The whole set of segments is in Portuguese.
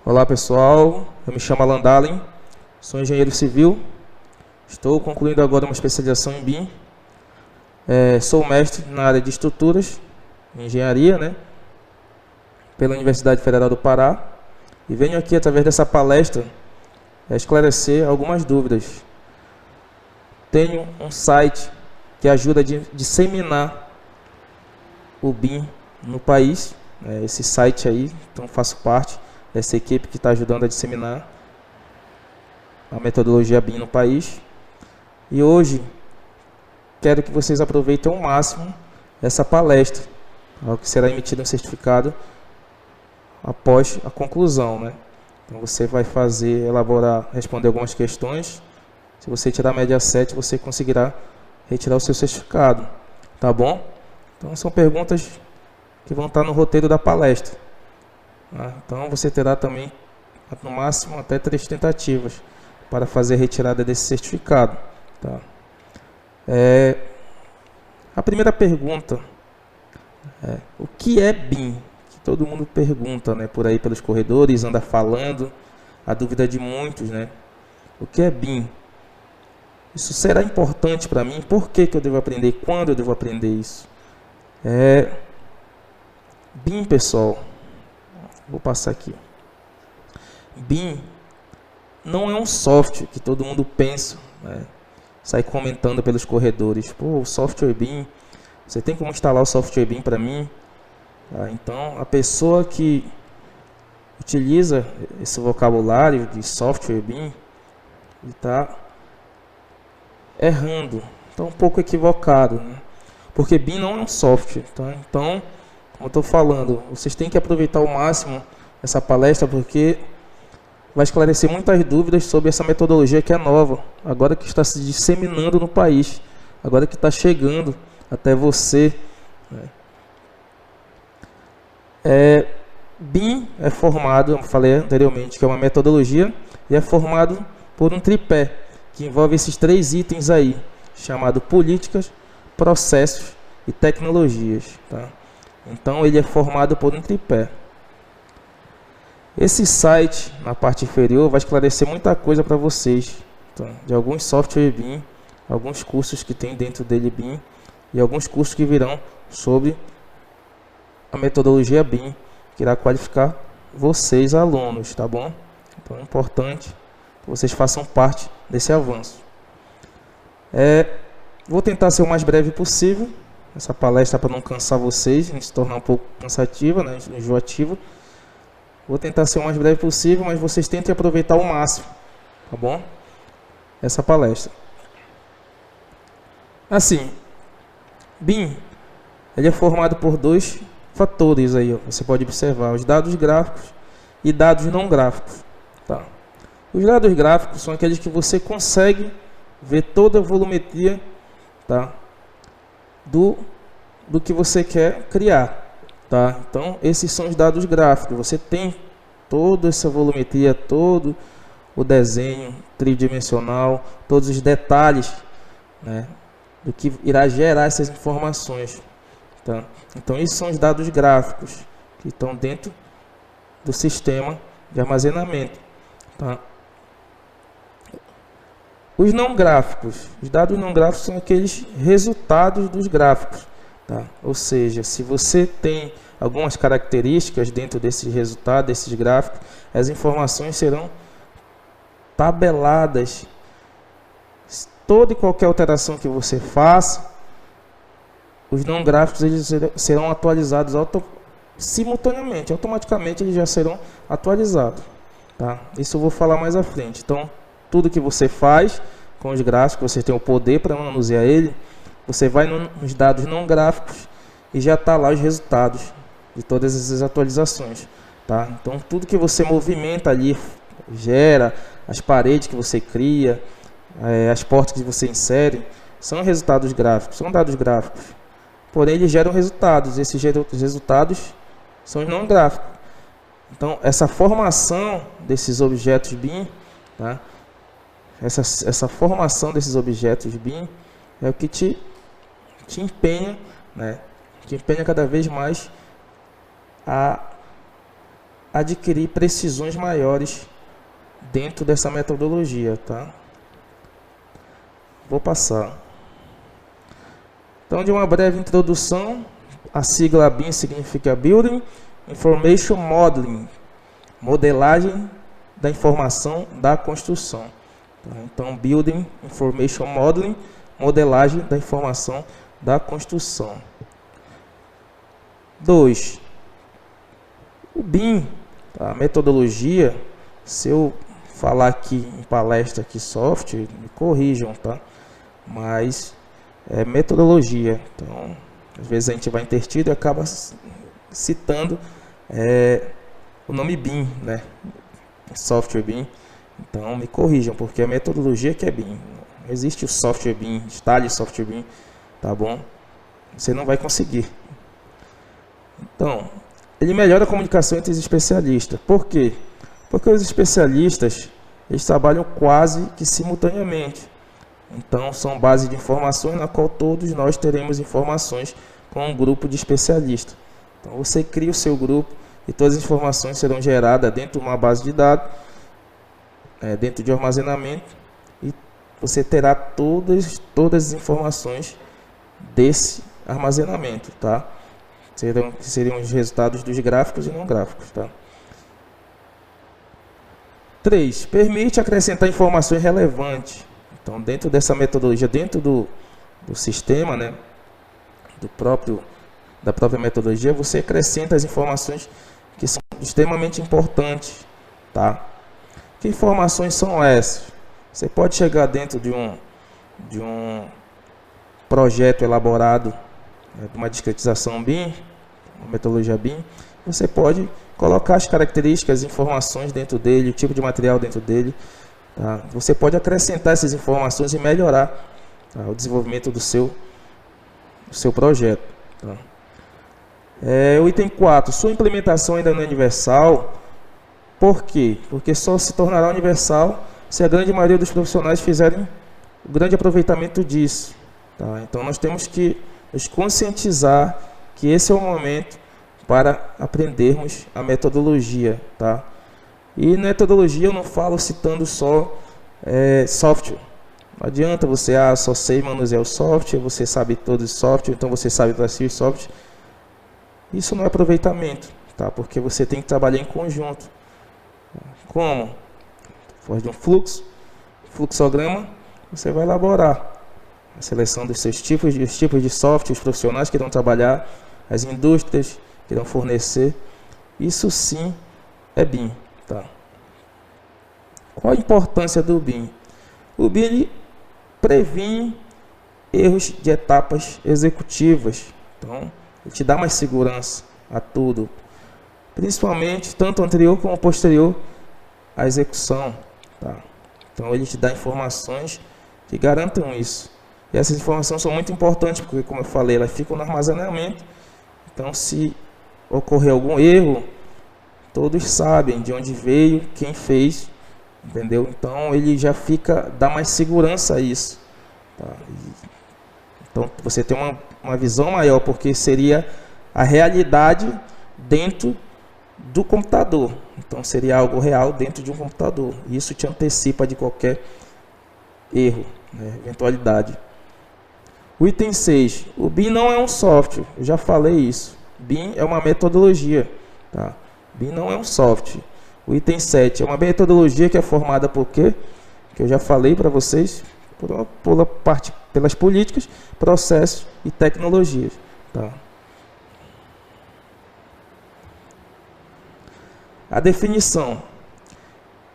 Olá pessoal, eu me chamo Alan Dalen, sou engenheiro civil, estou concluindo agora uma especialização em BIM, sou mestre na área de estruturas, engenharia, pela Universidade Federal do Pará, e venho aqui através dessa palestra esclarecer algumas dúvidas. Tenho um site que ajuda a disseminar o BIM no país, esse site aí, então faço parte dessa equipe que está ajudando a disseminar a metodologia BIM no país. E hoje quero que vocês aproveitem ao máximo essa palestra, que será emitido um certificado após a conclusão, Então você vai responder algumas questões. Se você tirar a média 7, você conseguirá retirar o seu certificado, tá bom? Então são perguntas que vão estar no roteiro da palestra. Então você terá também, no máximo, até 3 tentativas para fazer a retirada desse certificado. Tá? A primeira pergunta é: o que é BIM? Que todo mundo pergunta, por aí pelos corredores, anda falando, a dúvida de muitos, O que é BIM? Isso será importante para mim? Por que eu devo aprender? Quando eu devo aprender isso? BIM, pessoal, vou passar aqui. BIM não é um software que todo mundo pensa, sai comentando pelos corredores. Pô, o software BIM, você tem como instalar o software BIM para mim? Então, a pessoa que utiliza esse vocabulário de software BIM está errando, está um pouco equivocado, porque BIM não é um software, tá? Então, como eu estou falando, vocês têm que aproveitar ao máximo essa palestra, porque vai esclarecer muitas dúvidas sobre essa metodologia que é nova, agora que está se disseminando no país, agora que está chegando até você. BIM é formado, eu falei anteriormente, que é uma metodologia, e é formado por um tripé, que envolve esses 3 itens aí, chamado políticas, processos e tecnologias, tá? Então ele é formado por um tripé. Esse site, na parte inferior, vai esclarecer muita coisa para vocês, tá? De alguns software BIM, alguns cursos que tem dentro dele BIM, e alguns cursos que virão sobre a metodologia BIM, que irá qualificar vocês, alunos, tá bom? Então é importante que vocês façam parte desse avanço. Vou tentar ser o mais breve possível, essa palestra, para não cansar vocês, se tornar um pouco cansativa, enjoativa. Vou tentar ser o mais breve possível, mas vocês tentem aproveitar ao máximo, tá bom? Essa palestra. Assim, BIM, ele é formado por 2 fatores aí, você pode observar, os dados gráficos e dados não gráficos, tá? Os dados gráficos são aqueles que você consegue ver toda a volumetria, tá? Do que você quer criar, tá? Então, esses são os dados gráficos. Você tem toda essa volumetria, todo o desenho tridimensional, todos os detalhes, do que irá gerar essas informações, tá? Então, esses são os dados gráficos que estão dentro do sistema de armazenamento, tá? Os não gráficos, os dados não gráficos são aqueles resultados dos gráficos, tá? Ou seja, se você tem algumas características dentro desses resultados, desses gráficos, as informações serão tabeladas. Toda e qualquer alteração que você faça, os não gráficos eles serão atualizados simultaneamente, automaticamente eles já serão atualizados, tá? Isso eu vou falar mais à frente. Então, tudo que você faz com os gráficos, você tem o poder para manusear ele, você vai nos dados não gráficos e já está lá os resultados de todas essas atualizações, tá? Então, tudo que você movimenta ali, gera, as paredes que você cria, as portas que você insere, são resultados gráficos, são dados gráficos. Porém, eles geram resultados, esses resultados são os não gráficos. Então, essa formação desses objetos BIM, tá? Essa formação desses objetos BIM é o que te empenha, te empenha cada vez mais a adquirir precisões maiores dentro dessa metodologia, tá? Vou passar. Então, de uma breve introdução, a sigla BIM significa Building Information Modeling, modelagem da informação da construção. Tá? Então, Building Information Modeling, modelagem da informação da construção. 2. O BIM, a metodologia, se eu falar aqui em palestra aqui software, me corrijam, tá? Mas é metodologia. Então, às vezes a gente vai intertido e acaba citando o nome BIM, né? Software BIM. Então, me corrijam, porque a metodologia que é BIM. Não existe o software BIM, instale software BIM, tá bom? Você não vai conseguir. Então, ele melhora a comunicação entre os especialistas. Por quê? Porque os especialistas, eles trabalham quase que simultaneamente. Então, são bases de informações na qual todos nós teremos informações com um grupo de especialistas. Então, você cria o seu grupo e todas as informações serão geradas dentro de uma base de dados, dentro de armazenamento, e você terá todas as informações desse armazenamento, tá? Seriam os resultados dos gráficos e não gráficos, tá? 3. Permite acrescentar informações relevantes. Então, dentro dessa metodologia, dentro do sistema, né, da própria metodologia, você acrescenta as informações que são extremamente importantes, tá? Que informações são essas? Você pode chegar dentro de um projeto elaborado, de uma discretização BIM, uma metodologia BIM, você pode colocar as características, as informações dentro dele, o tipo de material dentro dele. Tá? Você pode acrescentar essas informações e melhorar, tá, o desenvolvimento do seu projeto. Tá? O item 4, sua implementação ainda não é universal. Por quê? Porque só se tornará universal se a grande maioria dos profissionais fizerem o grande aproveitamento disso. Tá? Então, nós temos que nos conscientizar que esse é o momento para aprendermos a metodologia. Tá? E metodologia eu não falo citando só software. Não adianta você, só sei manusear o software, você sabe todo o software, então você sabe trazer o software. Isso não é aproveitamento, tá? Porque você tem que trabalhar em conjunto. Como? Por de um fluxograma, você vai elaborar a seleção dos seus tipos de software, os profissionais que irão trabalhar, as indústrias que irão fornecer. Isso sim é BIM. Tá? Qual a importância do BIM? O BIM previne erros de etapas executivas. Então, ele te dá mais segurança a tudo, principalmente tanto anterior como posterior à execução. Tá? Então, ele te dá informações que garantam isso. E essas informações são muito importantes, porque, como eu falei, elas ficam no armazenamento. Então, se ocorrer algum erro, todos sabem de onde veio, quem fez, entendeu? Então, ele já dá mais segurança a isso. Tá? Então, você tem uma visão maior, porque seria a realidade dentro do computador. Então, seria algo real dentro de um computador. Isso te antecipa de qualquer erro, né? Eventualidade. O item 6. O BIM não é um software. Eu já falei isso. BIM é uma metodologia. Tá? BIM não é um software. O item 7. É uma metodologia que é formada por quê? Que eu já falei para vocês. Pelas políticas, processos e tecnologias. Tá? A definição.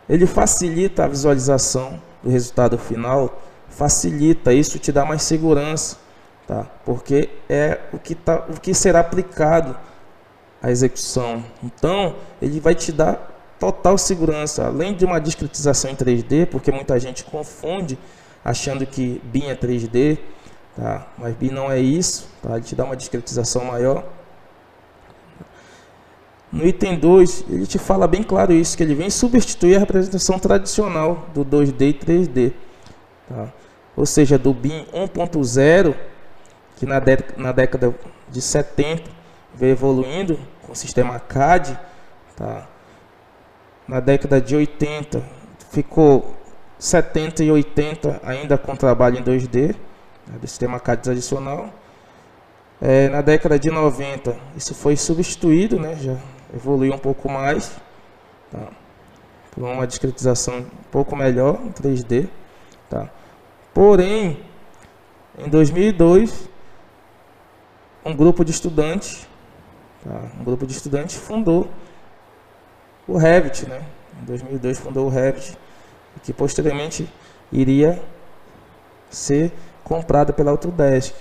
Ele facilita a visualização do resultado final. Facilita, isso te dá mais segurança, tá? Porque é o que será aplicado à execução. Então, ele vai te dar total segurança, além de uma discretização em 3D, porque muita gente confunde achando que BIM é 3D, tá? Mas BIM não é isso, tá? Ele te dá uma discretização maior. No item 2, ele te fala bem claro isso, que ele vem substituir a representação tradicional do 2D e 3D. Tá? Ou seja, do BIM 1.0, que na década de 70 veio evoluindo com o sistema CAD, tá? na década de 80, ficou 70 e 80 ainda com trabalho em 2D, né, do sistema CAD tradicional. Na década de 90, isso foi substituído, né, já evoluiu um pouco mais, tá, por uma discretização um pouco melhor em 3D. Tá. Porém, em 2002, um grupo de estudantes fundou o Revit, né? Em 2002 fundou o Revit, que posteriormente iria ser comprado pela Autodesk.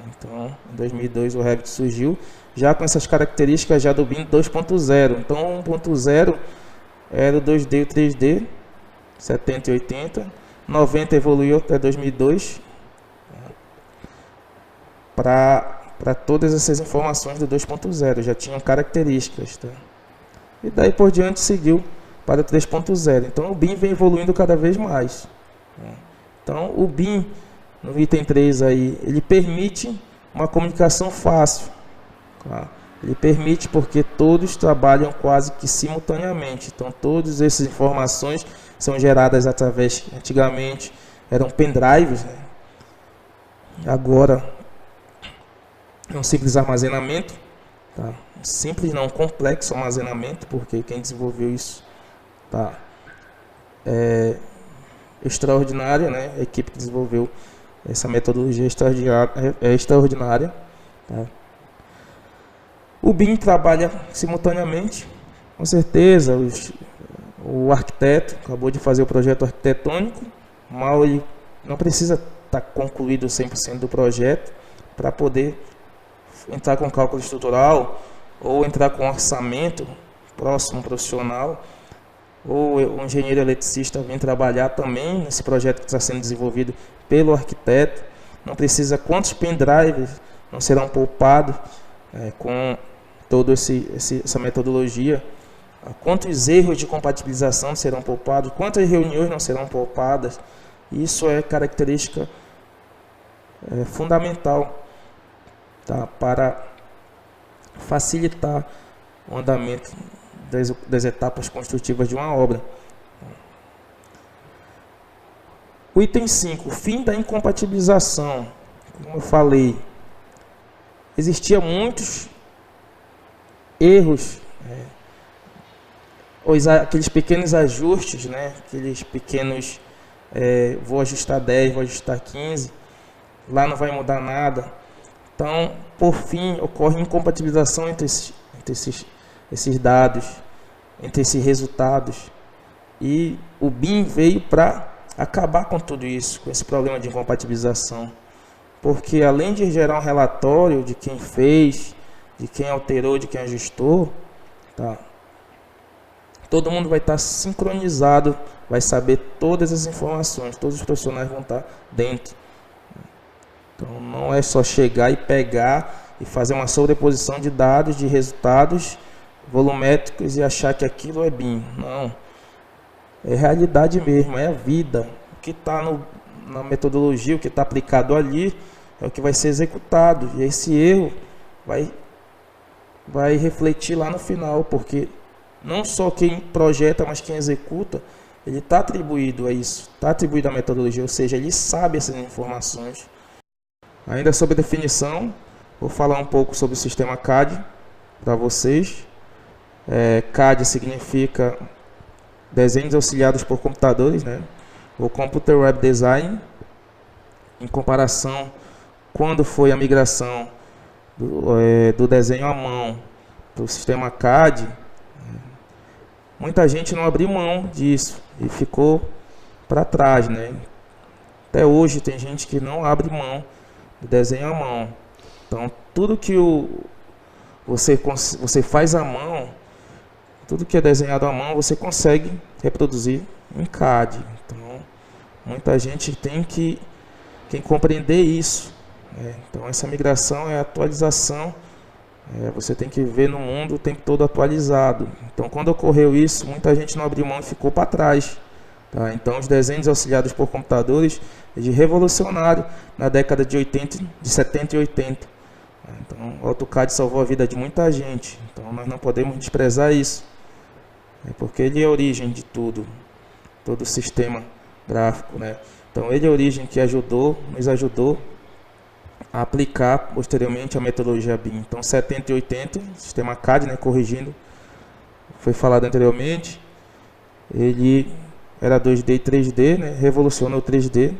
Então, em 2002 o Revit surgiu, já com essas características já do BIM 2.0. Então, 1.0 era o 2D e o 3D, 70 e 80. 90 evoluiu até 2002 para todas essas informações do 2.0, já tinham características. Tá? E daí por diante seguiu para o 3.0. Então o BIM vem evoluindo cada vez mais. Então o BIM, no item 3 aí, ele permite uma comunicação fácil. Tá? Ele permite porque todos trabalham quase que simultaneamente. Então todas essas informações são geradas através, antigamente eram pendrives, né? Agora é um simples armazenamento, tá? Um simples, não complexo armazenamento, porque quem desenvolveu isso tá, é extraordinária, né? A equipe que desenvolveu essa metodologia é extraordinária. Tá? O BIM trabalha simultaneamente, com certeza. O arquiteto acabou de fazer o projeto arquitetônico, mal ele não precisa estar concluído 100% do projeto para poder entrar com cálculo estrutural ou entrar com orçamento próximo profissional, ou o engenheiro eletricista vem trabalhar também nesse projeto que está sendo desenvolvido pelo arquiteto. Não precisa quantos pendrives não serão poupados com toda essa metodologia. Quantos erros de compatibilização serão poupados, quantas reuniões não serão poupadas. Isso é característica fundamental, tá, para facilitar o andamento das etapas construtivas de uma obra. O item 5, fim da incompatibilização. Como eu falei, existiam muitos erros, aqueles pequenos ajustes, né? Aqueles pequenos, vou ajustar 10, vou ajustar 15, lá não vai mudar nada. Então, por fim, ocorre incompatibilização entre esses dados, entre esses resultados. E o BIM veio para acabar com tudo isso, com esse problema de incompatibilização. Porque além de gerar um relatório de quem fez, de quem alterou, de quem ajustou, tá? Todo mundo vai estar sincronizado, vai saber todas as informações, todos os profissionais vão estar dentro. Então não é só chegar e pegar e fazer uma sobreposição de dados, de resultados volumétricos e achar que aquilo é BIM. Não, é realidade mesmo, é a vida. O que está na metodologia, o que está aplicado ali, é o que vai ser executado. E esse erro vai refletir lá no final, porque não só quem projeta, mas quem executa, ele está atribuído a isso, está atribuído à metodologia, ou seja, ele sabe essas informações. Ainda sobre definição, vou falar um pouco sobre o sistema CAD para vocês. CAD significa desenhos auxiliados por computadores, né? O Computer Web Design, em comparação quando foi a migração do desenho à mão para o sistema CAD, muita gente não abriu mão disso e ficou para trás, né? Até hoje tem gente que não abre mão do desenho à mão. Então tudo que você faz à mão, tudo que é desenhado à mão, você consegue reproduzir em CAD. Então muita gente tem que compreender isso, né? Então essa migração é atualização. Você tem que ver no mundo o tempo todo atualizado. Então quando ocorreu isso, muita gente não abriu mão e ficou para trás. Tá? Então os desenhos auxiliados por computadores é de revolucionário na década de 70 e 80. Então o AutoCAD salvou a vida de muita gente. Então nós não podemos desprezar isso. porque ele é a origem de tudo, todo o sistema gráfico, né? Então ele é a origem que nos ajudou a aplicar posteriormente a metodologia BIM. Então 70 e 80, sistema CAD, né, corrigindo, foi falado anteriormente, ele era 2D e 3D, né, revolucionou o 3D,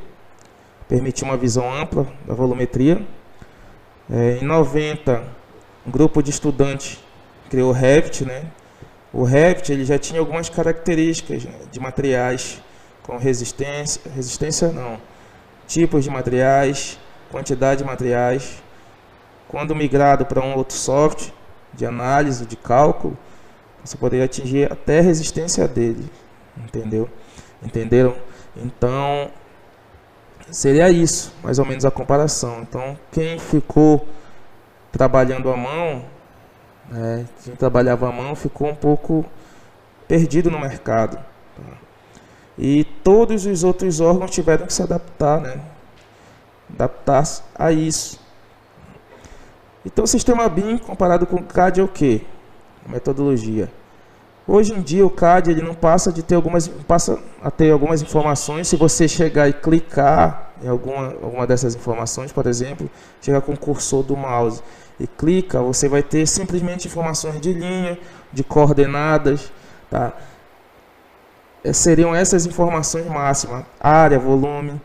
permitiu uma visão ampla da volumetria. Em 90, um grupo de estudantes criou o Revit, né? O Revit ele já tinha algumas características, né, de materiais com resistência não, tipos de materiais, quantidade de materiais. Quando migrado para um outro software de análise, de cálculo, você poderia atingir até a resistência dele, entendeu? Entenderam? Então, seria isso, mais ou menos a comparação. Então, quem ficou trabalhando à mão, quem trabalhava à mão ficou um pouco perdido no mercado. Tá? E todos os outros órgãos tiveram que se adaptar, né? Adaptar a isso. Então, o sistema BIM comparado com o CAD é o quê? A metodologia. Hoje em dia o CAD ele não passa de ter passa a ter algumas informações. Se você chegar e clicar em alguma dessas informações, por exemplo, chegar com o cursor do mouse e clica, você vai ter simplesmente informações de linha, de coordenadas, tá? Seriam essas informações máximas, área, volume.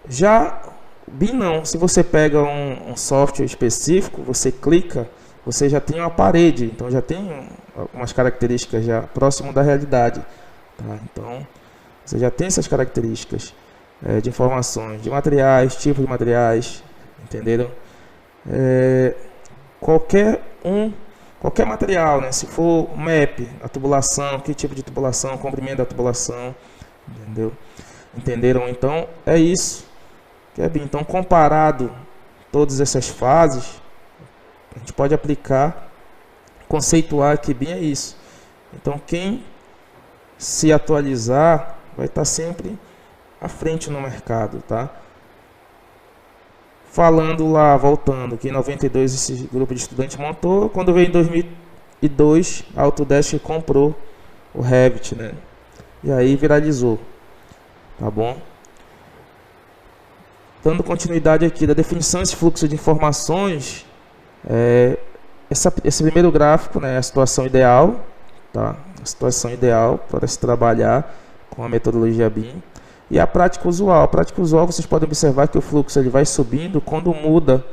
Já o BIM não, se você pega um software específico, você clica, você já tem uma parede, então já tem algumas características já próximo da realidade, tá? Então você já tem essas características de informações, de materiais, tipos de materiais, entenderam? Qualquer material, né? Se for map, a tubulação, que tipo de tubulação, comprimento da tubulação, entendeu? Entenderam? Então é isso que é BIM. Então, comparado todas essas fases, a gente pode aplicar, conceituar que BIM é isso. Então, quem se atualizar vai estar sempre à frente no mercado, tá? Falando lá, voltando, que em 92 esse grupo de estudantes montou, quando veio em 2002, a Autodesk comprou o Revit, né? E aí viralizou, tá bom? Dando continuidade aqui da definição desse fluxo de informações, esse primeiro gráfico, né, é a situação ideal, tá? A situação ideal para se trabalhar com a metodologia BIM. E a prática usual. A prática usual, vocês podem observar que o fluxo ele vai subindo, quando muda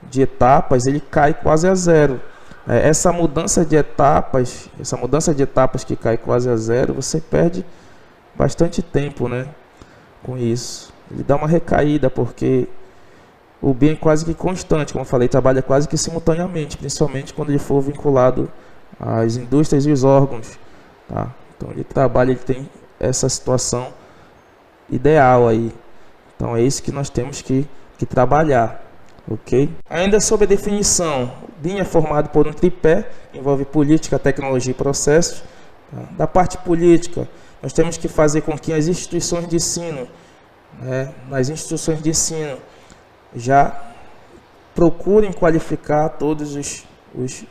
de etapas, ele cai quase a zero. Essa mudança de etapas que cai quase a zero, você perde bastante tempo, né, com isso. Ele dá uma recaída, porque o BIM é quase que constante, como eu falei, trabalha quase que simultaneamente, principalmente quando ele for vinculado às indústrias e os órgãos, tá? Então ele tem essa situação ideal aí. Então é isso que nós temos que trabalhar, ok? Ainda sobre a definição, o BIM é formado por um tripé, envolve política, tecnologia e processos. Tá? Da parte política, nós temos que fazer com que as instituições de ensino, nas instituições de ensino, já procurem qualificar todos os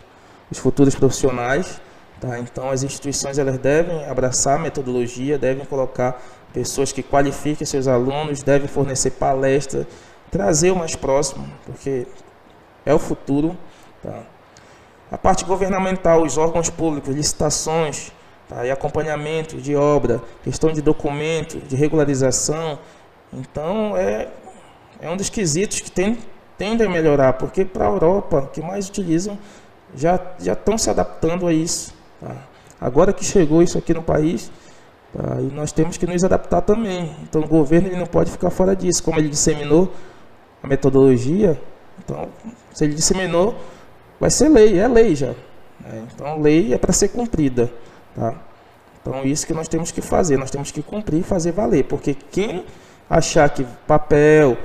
futuros profissionais, tá? Então as instituições elas devem abraçar a metodologia, devem colocar pessoas que qualifiquem seus alunos, devem fornecer palestras, trazer o mais próximo, porque é o futuro, tá? A parte governamental, os órgãos públicos, licitações, tá? E acompanhamento de obra, questão de documento, de regularização. Então é um dos quesitos que tende a melhorar, porque para a Europa, que mais utilizam, já estão se adaptando a isso, tá? Agora que chegou isso aqui no país, tá? E nós temos que nos adaptar também. Então o governo ele não pode ficar fora disso. Como ele disseminou a metodologia, então se ele disseminou, vai ser lei, é lei já. Então lei é para ser cumprida, tá? Então isso que nós temos que fazer, nós temos que cumprir e fazer valer, porque quem achar que papel,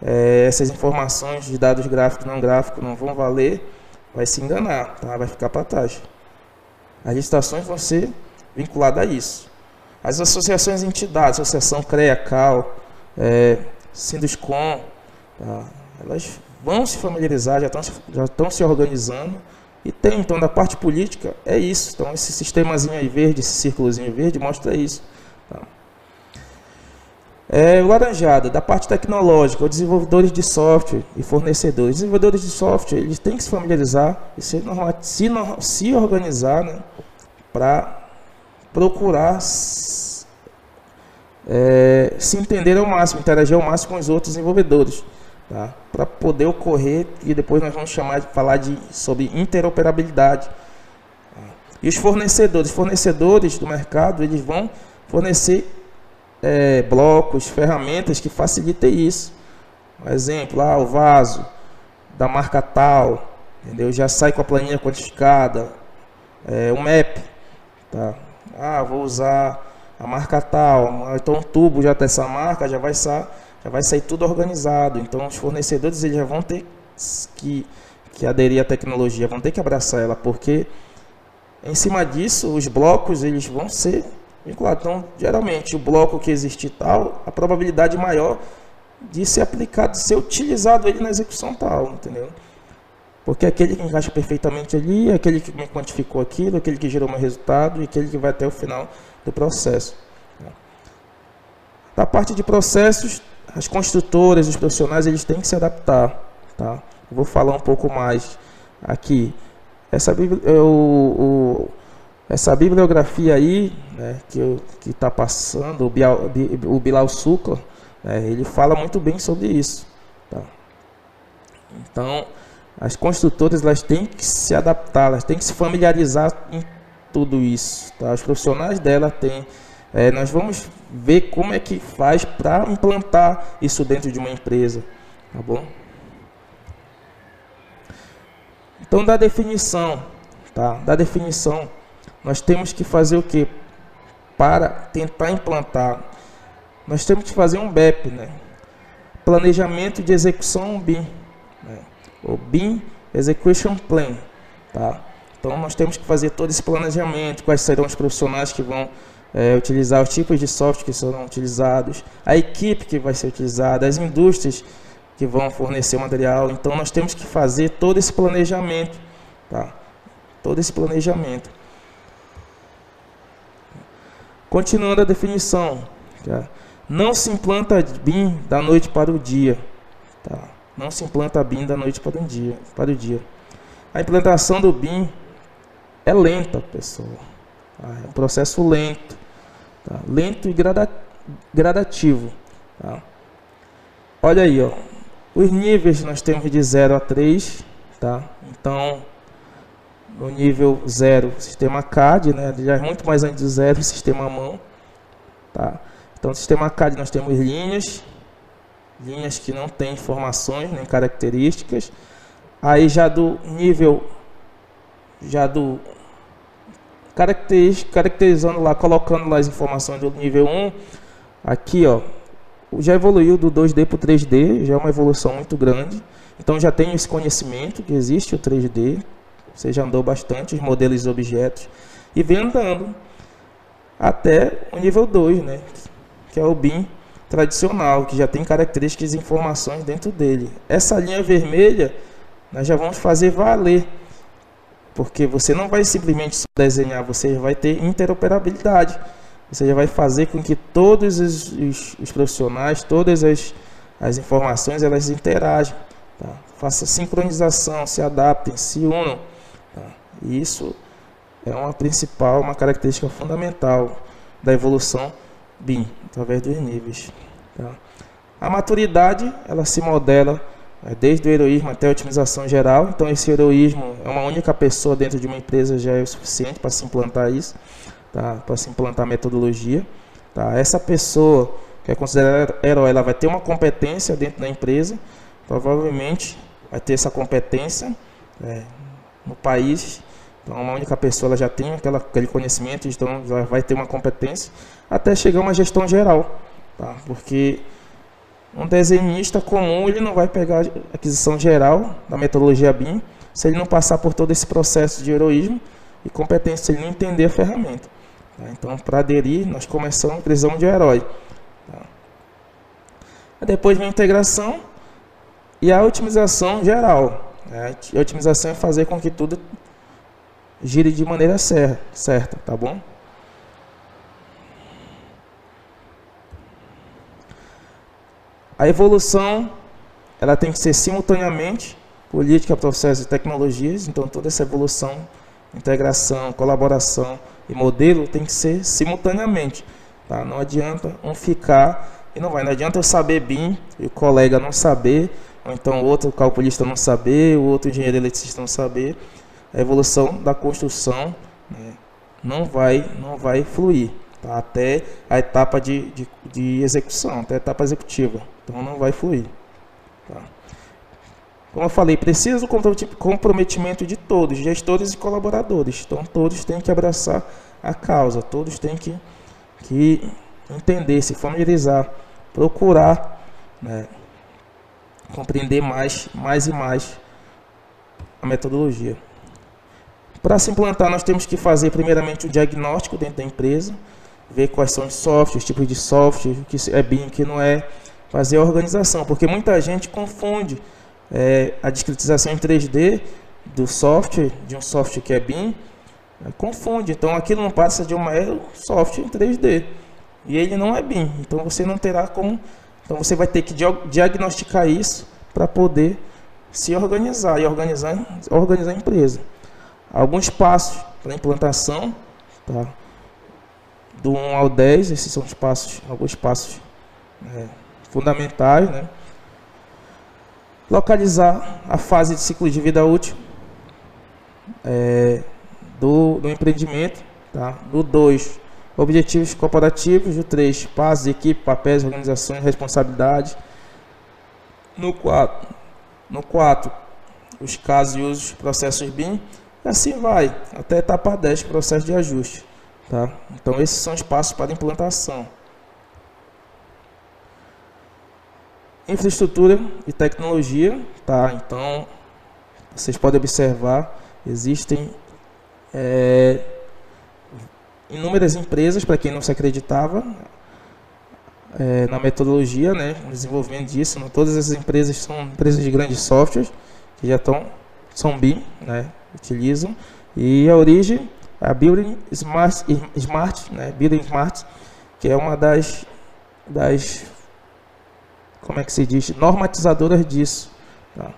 essas informações de dados gráficos não vão valer, vai se enganar, tá? Vai ficar para trás. As licitações vão ser vinculadas a isso. As associações e entidades, Associação CREA-CAL, Sinduscom, tá? Elas vão se familiarizar, já estão se organizando E tem, então, da parte política, é isso. Então, esse sistemazinho aí verde, esse círculozinho verde, mostra isso. Tá? O laranjado, da parte tecnológica, os desenvolvedores de software e fornecedores. Os desenvolvedores de software, eles têm que se familiarizar e se organizar, né, para procurar se entender ao máximo, interagir ao máximo com os outros desenvolvedores. Tá? Para poder ocorrer, e depois nós vamos falar sobre interoperabilidade. Tá? E os fornecedores do mercado, eles vão fornecer blocos, ferramentas que facilitem isso. Por exemplo, o vaso da marca tal, entendeu? Já sai com a planilha quantificada, o map, tá? Vou usar a marca tal, então o tubo já dessa marca já vai sair tudo organizado. Então os fornecedores eles já vão ter que aderir à tecnologia, vão ter que abraçar ela, porque em cima disso os blocos eles vão ser vinculados. Então geralmente o bloco que existe tal, a probabilidade maior de ser aplicado, de ser utilizado ele na execução tal, entendeu? Porque aquele que encaixa perfeitamente ali, aquele que me quantificou aquilo, aquele que gerou meu resultado e aquele que vai até o final do processo. Da parte de processos, as construtoras, os profissionais, eles têm que se adaptar. Tá? Eu vou falar um pouco mais aqui. Essa bibliografia aí, né, que está passando, o Bilal Sucla, ele fala muito bem sobre isso. Tá? Então, as construtoras elas têm que se adaptar, elas têm que se familiarizar em tudo isso. Tá? Os profissionais dela têm... nós vamos ver como é que faz para implantar isso dentro de uma empresa. Tá bom? Então, da definição, nós temos que fazer o que? Para tentar implantar, nós temos que fazer um BEP, né? Planejamento de execução BIM, né? O BIM Execution Plan, tá? Então nós temos que fazer todo esse planejamento, quais serão os profissionais que vão utilizar, os tipos de software que serão utilizados, a equipe que vai ser utilizada, as indústrias que vão fornecer o material. Então nós temos que fazer todo esse planejamento, tá? Todo esse planejamento. Continuando a definição, tá? Não se implanta BIM da noite para o dia, tá? Não se implanta BIM da noite para o dia. A implantação do BIM é lenta, pessoal. Tá? É um processo lento, tá? Lento e gradativo. Tá? Olha aí, ó. Os níveis nós temos de 0 a 3. Tá? Então, no nível 0, sistema CAD, né? Já é muito mais antes do 0, sistema à mão. Tá? Então, no sistema CAD nós temos linhas que não têm informações nem características. Aí já do nível, caracterizando lá, colocando lá as informações do nível 1, aqui ó, já evoluiu do 2D para o 3D, já é uma evolução muito grande. Então já tem esse conhecimento que existe o 3D, você já andou bastante os modelos e objetos, e vem andando até o nível 2, né, que é o BIM tradicional, que já tem características e informações dentro dele. Essa linha vermelha nós já vamos fazer valer, porque você não vai simplesmente só desenhar, você vai ter interoperabilidade. Você já vai fazer com que todos os profissionais, todas as informações, elas interagem. Tá? Faça sincronização, se adaptem, se unam. Tá? E isso é uma característica fundamental da evolução BIM, através dos níveis. Tá? A maturidade, ela se modela desde o heroísmo até a otimização geral. Então esse heroísmo é uma única pessoa dentro de uma empresa, já é o suficiente para se implantar isso, tá? Para se implantar a metodologia. Tá? Essa pessoa que é considerada herói, ela vai ter uma competência dentro da empresa, provavelmente vai ter essa competência no país. Então uma única pessoa ela já tem aquele conhecimento, então já vai ter uma competência até chegar a uma gestão geral, tá? Porque um desenhista comum ele não vai pegar a aquisição geral da metodologia BIM se ele não passar por todo esse processo de heroísmo e competência, se ele não entender a ferramenta. Tá? Então, para aderir, nós precisamos de um herói. Tá? Depois vem a integração e a otimização geral. A otimização é fazer com que tudo gire de maneira certa, tá bom? A evolução, ela tem que ser simultaneamente política, processos e tecnologias. Então, toda essa evolução, integração, colaboração e modelo tem que ser simultaneamente. Tá? Não adianta um ficar e não vai. Não adianta eu saber BIM e o colega não saber, ou então o outro calculista não saber, o outro engenheiro eletricista não saber. A evolução da construção, né, não vai fluir, tá? Até a etapa de execução, até a etapa executiva. Então não vai fluir. Tá? Como eu falei, precisa do comprometimento de todos, gestores e colaboradores. Então todos têm que abraçar a causa, todos têm que entender, se familiarizar, procurar, né, compreender mais e mais a metodologia. Para se implantar, nós temos que fazer primeiramente o diagnóstico dentro da empresa, ver quais são os softwares, os tipos de software, o que é BIM, o que não é, fazer a organização, porque muita gente confunde a discretização em 3D do software, de um software que é BIM, confunde. Então aquilo não passa de um mero software em 3D, e ele não é BIM, então você não terá como, então você vai ter que diagnosticar isso para poder se organizar e organizar a empresa. Alguns passos para a implantação, tá? Do 1 ao 10, esses são alguns passos fundamentais, né? Localizar a fase de ciclo de vida útil do empreendimento, tá? Do 2, objetivos corporativos. Do 3, passos, equipe, papéis, organizações, responsabilidades. No 4, os casos e usos, processos BIM. E assim vai, até a etapa 10, processo de ajuste. Tá? Então, esses são os passos para a implantação. Infraestrutura e tecnologia. Tá? Então, vocês podem observar, existem inúmeras empresas, para quem não se acreditava na metodologia, né, no desenvolvimento disso. Não todas essas empresas são empresas de grandes softwares, que já são BIM, né, utilizam. E a origem, a Building Smart, né, Building Smart, que é uma das como é que se diz, normatizadoras disso. Tá?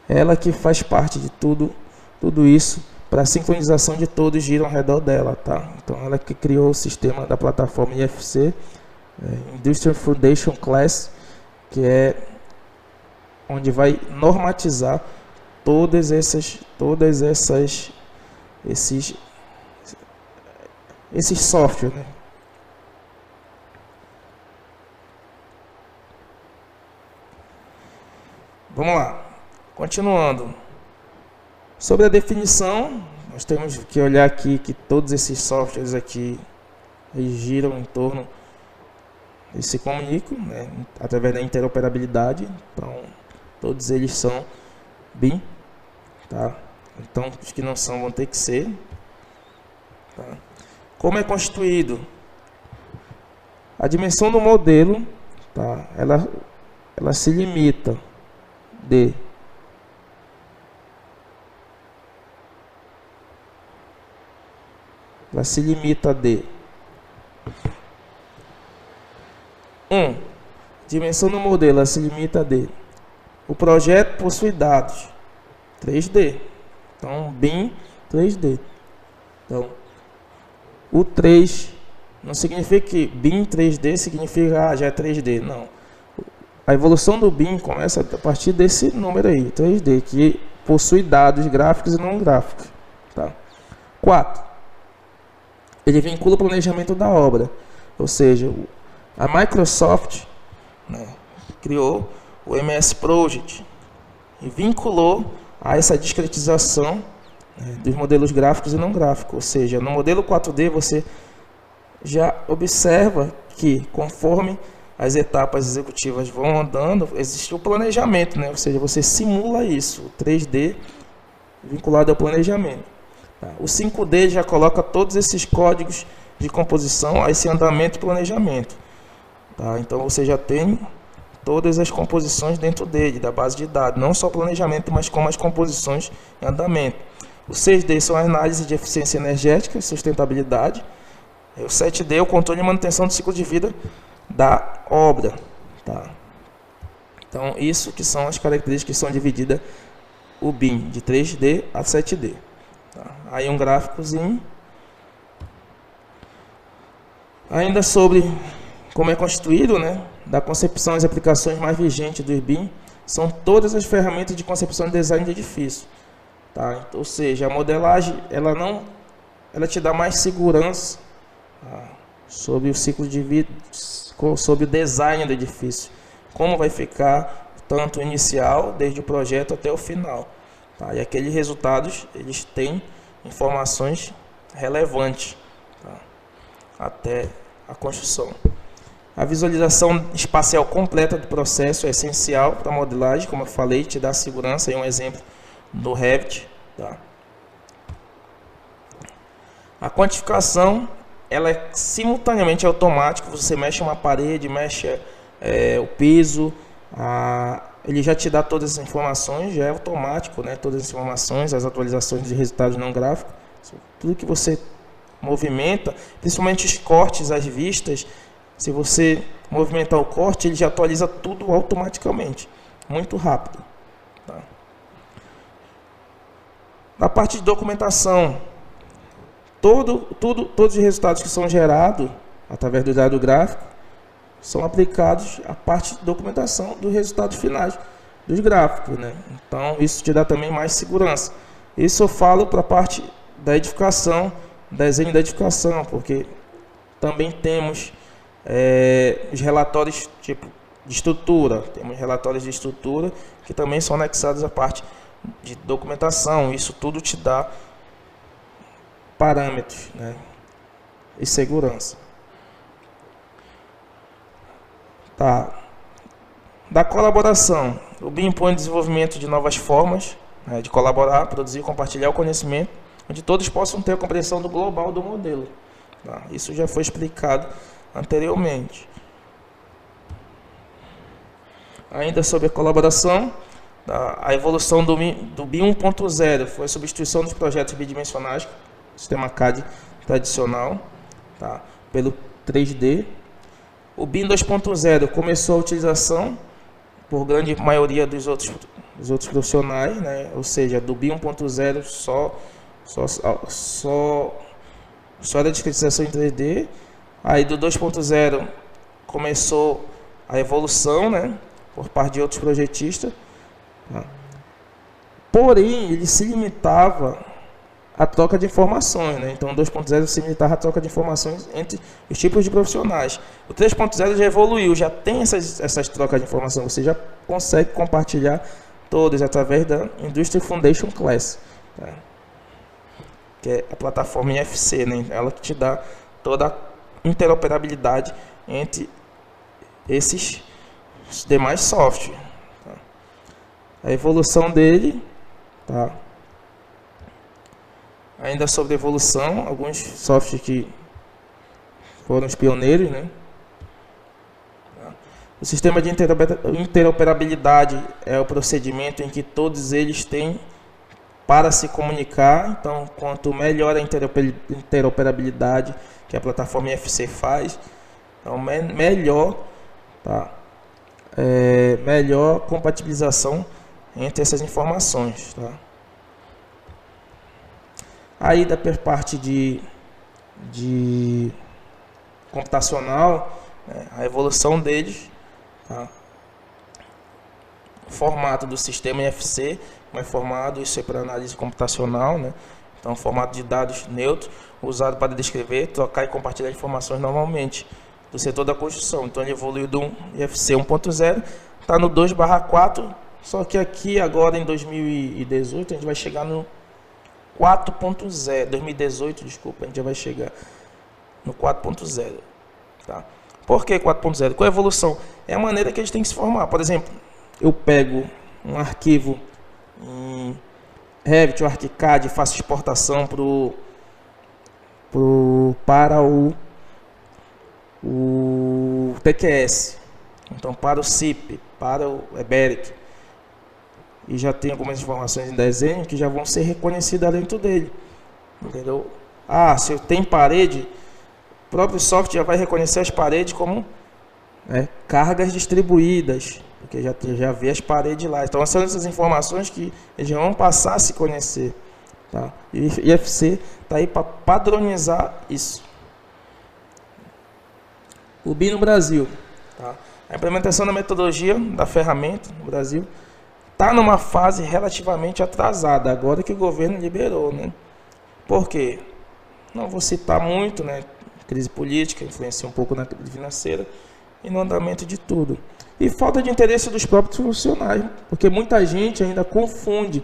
Ela que faz parte de tudo isso, para a sincronização de todos giram ao redor dela. Tá? Então ela que criou o sistema da plataforma IFC, Industrial Foundation Class, que é onde vai normatizar esses softwares, né? Vamos lá, continuando. Sobre a definição, nós temos que olhar aqui que todos esses softwares aqui giram em torno e se comunicam, né, através da interoperabilidade. Então, todos eles são BIM. Tá? Então, os que não são vão ter que ser. Tá? Como é constituído? A dimensão do modelo, tá? Ela se limita de dimensão do modelo, ela se limita de o projeto possui dados 3D. Então, BIM 3D. Então, o 3 não significa que BIM 3D significa já é 3D. Não. A evolução do BIM começa a partir desse número aí, 3D, que possui dados gráficos e não gráficos. Tá? 4. Ele vincula o planejamento da obra. Ou seja, a Microsoft, né, criou o MS Project e vinculou a essa discretização, né, dos modelos gráficos e não gráficos. Ou seja, no modelo 4D você já observa que conforme as etapas executivas vão andando, existe o planejamento, né? Ou seja, você simula isso, o 3D vinculado ao planejamento. Tá? O 5D já coloca todos esses códigos de composição a esse andamento e planejamento. Tá? Então você já tem todas as composições dentro dele, da base de dados, não só planejamento, mas como as composições em andamento. O 6D são a análise de eficiência energética e sustentabilidade. O 7D é o controle e manutenção do ciclo de vida da obra. Tá? Então, isso que são as características que são divididas o BIM, de 3D a 7D. Tá? Aí um gráficozinho. Ainda sobre como é constituído, né, da concepção e as aplicações mais vigentes do BIM, são todas as ferramentas de concepção e design de edifício. Tá? Ou seja, a modelagem, ela te dá mais segurança, tá, sobre o ciclo de vida, sobre o design do edifício. Como vai ficar, tanto inicial, desde o projeto até o final. Tá? E aqueles resultados, eles têm informações relevantes, tá, até a construção. A visualização espacial completa do processo é essencial para a modelagem, como eu falei, te dá segurança. Aí um exemplo do Revit. Tá? A quantificação, ela é simultaneamente automática. Você mexe uma parede, mexe o piso, ele já te dá todas as informações, já é automático, né? Todas as informações, as atualizações de resultados não gráficos, tudo que você movimenta, principalmente os cortes, as vistas. Se você movimentar o corte, ele já atualiza tudo automaticamente, muito rápido. Tá? Na parte de documentação, todos os resultados que são gerados através do dado gráfico são aplicados à parte de documentação dos resultados finais dos gráficos, né? Então, isso te dá também mais segurança. Isso eu falo para a parte da edificação, desenho da edificação, porque também temos os relatórios tipo de estrutura, temos relatórios de estrutura que também são anexados à parte de documentação. Isso tudo te dá parâmetros, né, e segurança. Tá. Da colaboração, o BIM impõe o desenvolvimento de novas formas, né, de colaborar, produzir e compartilhar o conhecimento, onde todos possam ter a compreensão do global do modelo. Tá? Isso já foi explicado anteriormente. Ainda sobre a colaboração, tá? A evolução do BIM 1.0 foi a substituição dos projetos bidimensionais, sistema CAD tradicional, tá, pelo 3D. O BIM 2.0 começou a utilização por grande maioria dos outros profissionais, né? Ou seja, do BIM 1.0 só da discretização em 3D. Aí do 2.0 começou a evolução, né, por parte de outros projetistas. Tá? Porém, ele se limitava à troca de informações, né? Então, o 2.0 se limitava à troca de informações entre os tipos de profissionais. O 3.0 já evoluiu, já tem essas trocas de informação. Você já consegue compartilhar todas através da Industry Foundation Class, tá? Que é a plataforma IFC, né? Ela que te dá toda a interoperabilidade entre esses demais softwares. Tá? A evolução dele, tá? Ainda sobre evolução, alguns softwares que foram os pioneiros, né? O sistema de interoperabilidade é o procedimento em que todos eles têm para se comunicar. Então, quanto melhor a interoperabilidade que a plataforma IFC faz, então melhor, tá? Melhor compatibilização entre essas informações, tá? Aí da parte de computacional, né, a evolução deles, tá? O formato do sistema IFC, como é formado, isso é para análise computacional, né? Então, formato de dados neutros, usado para descrever, trocar e compartilhar informações normalmente do setor da construção. Então, ele evoluiu do IFC 1.0, está no 2/4, só que aqui agora em 2018 a gente vai chegar no 4.0, 2018, desculpa, a gente já vai chegar no 4.0, tá? Por que 4.0? Qual é a evolução? É a maneira que a gente tem que se formar. Por exemplo, eu pego um arquivo em Revit ou ArchiCAD e faço exportação para o TQS, então para o CIP, para o EBERIC. e já tem algumas informações em desenho que já vão ser reconhecidas dentro dele, entendeu? Se tem parede, o próprio software já vai reconhecer as paredes como cargas distribuídas, porque já vê as paredes lá. Então, são essas informações que eles vão passar a se conhecer, tá? E o IFC está aí para padronizar isso. O BIM no Brasil, tá? A implementação da metodologia da ferramenta no Brasil está numa fase relativamente atrasada, agora que o governo liberou, né? Por quê? Não vou citar muito, né? Crise política influencia um pouco na crise financeira e no andamento de tudo. E falta de interesse dos próprios profissionais, porque muita gente ainda confunde,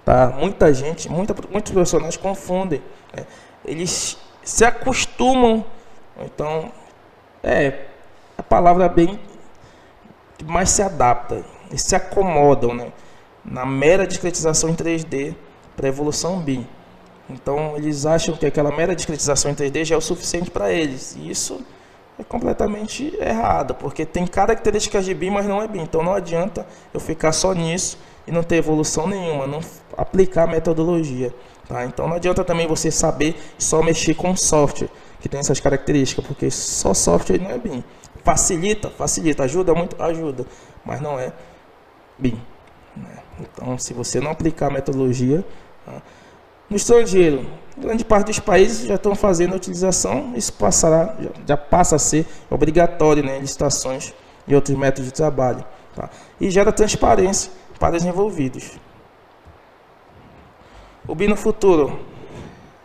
tá? Muitos profissionais confundem, né? Eles se acostumam, então, a palavra bem mais se adapta, eles se acomodam, né, na mera discretização em 3D para a evolução BIM. Então, eles acham que aquela mera discretização em 3D já é o suficiente para eles. E isso é completamente errado, porque tem características de BIM, mas não é BIM. Então, não adianta eu ficar só nisso e não ter evolução nenhuma, não aplicar a metodologia, tá? Então, não adianta também você saber só mexer com software que tem essas características, porque só software não é BIM. Facilita, ajuda muito, ajuda, mas não é BIM, né? Então, se você não aplicar a metodologia, tá? No estrangeiro, grande parte dos países já estão fazendo a utilização, isso já passa a ser obrigatório, né, em licitações e outros métodos de trabalho, tá? E gera transparência para os envolvidos. O BIM no futuro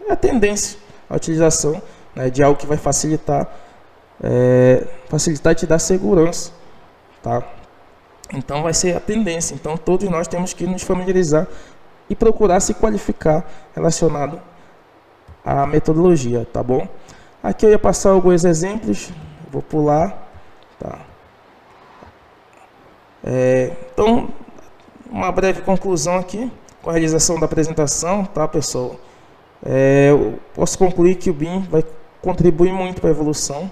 é a tendência à utilização, né, de algo que vai facilitar e te dar segurança, tá? Então vai ser a tendência. Então todos nós temos que nos familiarizar e procurar se qualificar relacionado à metodologia, tá bom? Aqui eu ia passar alguns exemplos, vou pular, tá? Então, uma breve conclusão aqui, com a realização da apresentação, tá, pessoal? Eu posso concluir que o BIM vai contribuir muito para a evolução,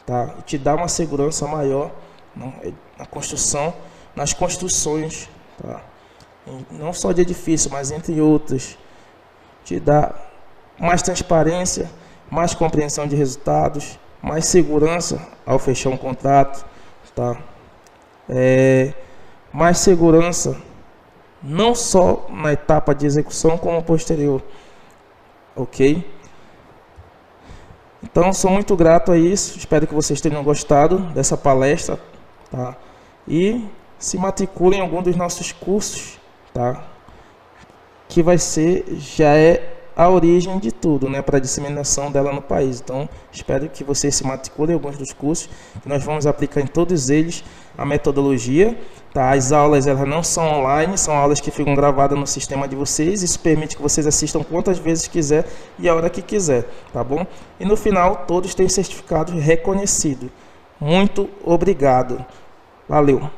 tá? E te dá uma segurança maior na construção, nas construções, tá? Não só de edifício, mas entre outros. Te dá mais transparência, mais compreensão de resultados, mais segurança ao fechar um contrato, tá? Mais segurança não só na etapa de execução, como posterior, ok? Então, sou muito grato a isso, espero que vocês tenham gostado dessa palestra, tá? E se matriculem em algum dos nossos cursos, tá? Que já é a origem de tudo, né, para a disseminação dela no país. Então, espero que vocês se matriculem em alguns dos cursos, que nós vamos aplicar em todos eles a metodologia, tá? As aulas, elas não são online, são aulas que ficam gravadas no sistema de vocês. Isso permite que vocês assistam quantas vezes quiser e a hora que quiser, tá bom? E no final, todos têm certificado reconhecido. Muito obrigado. Valeu!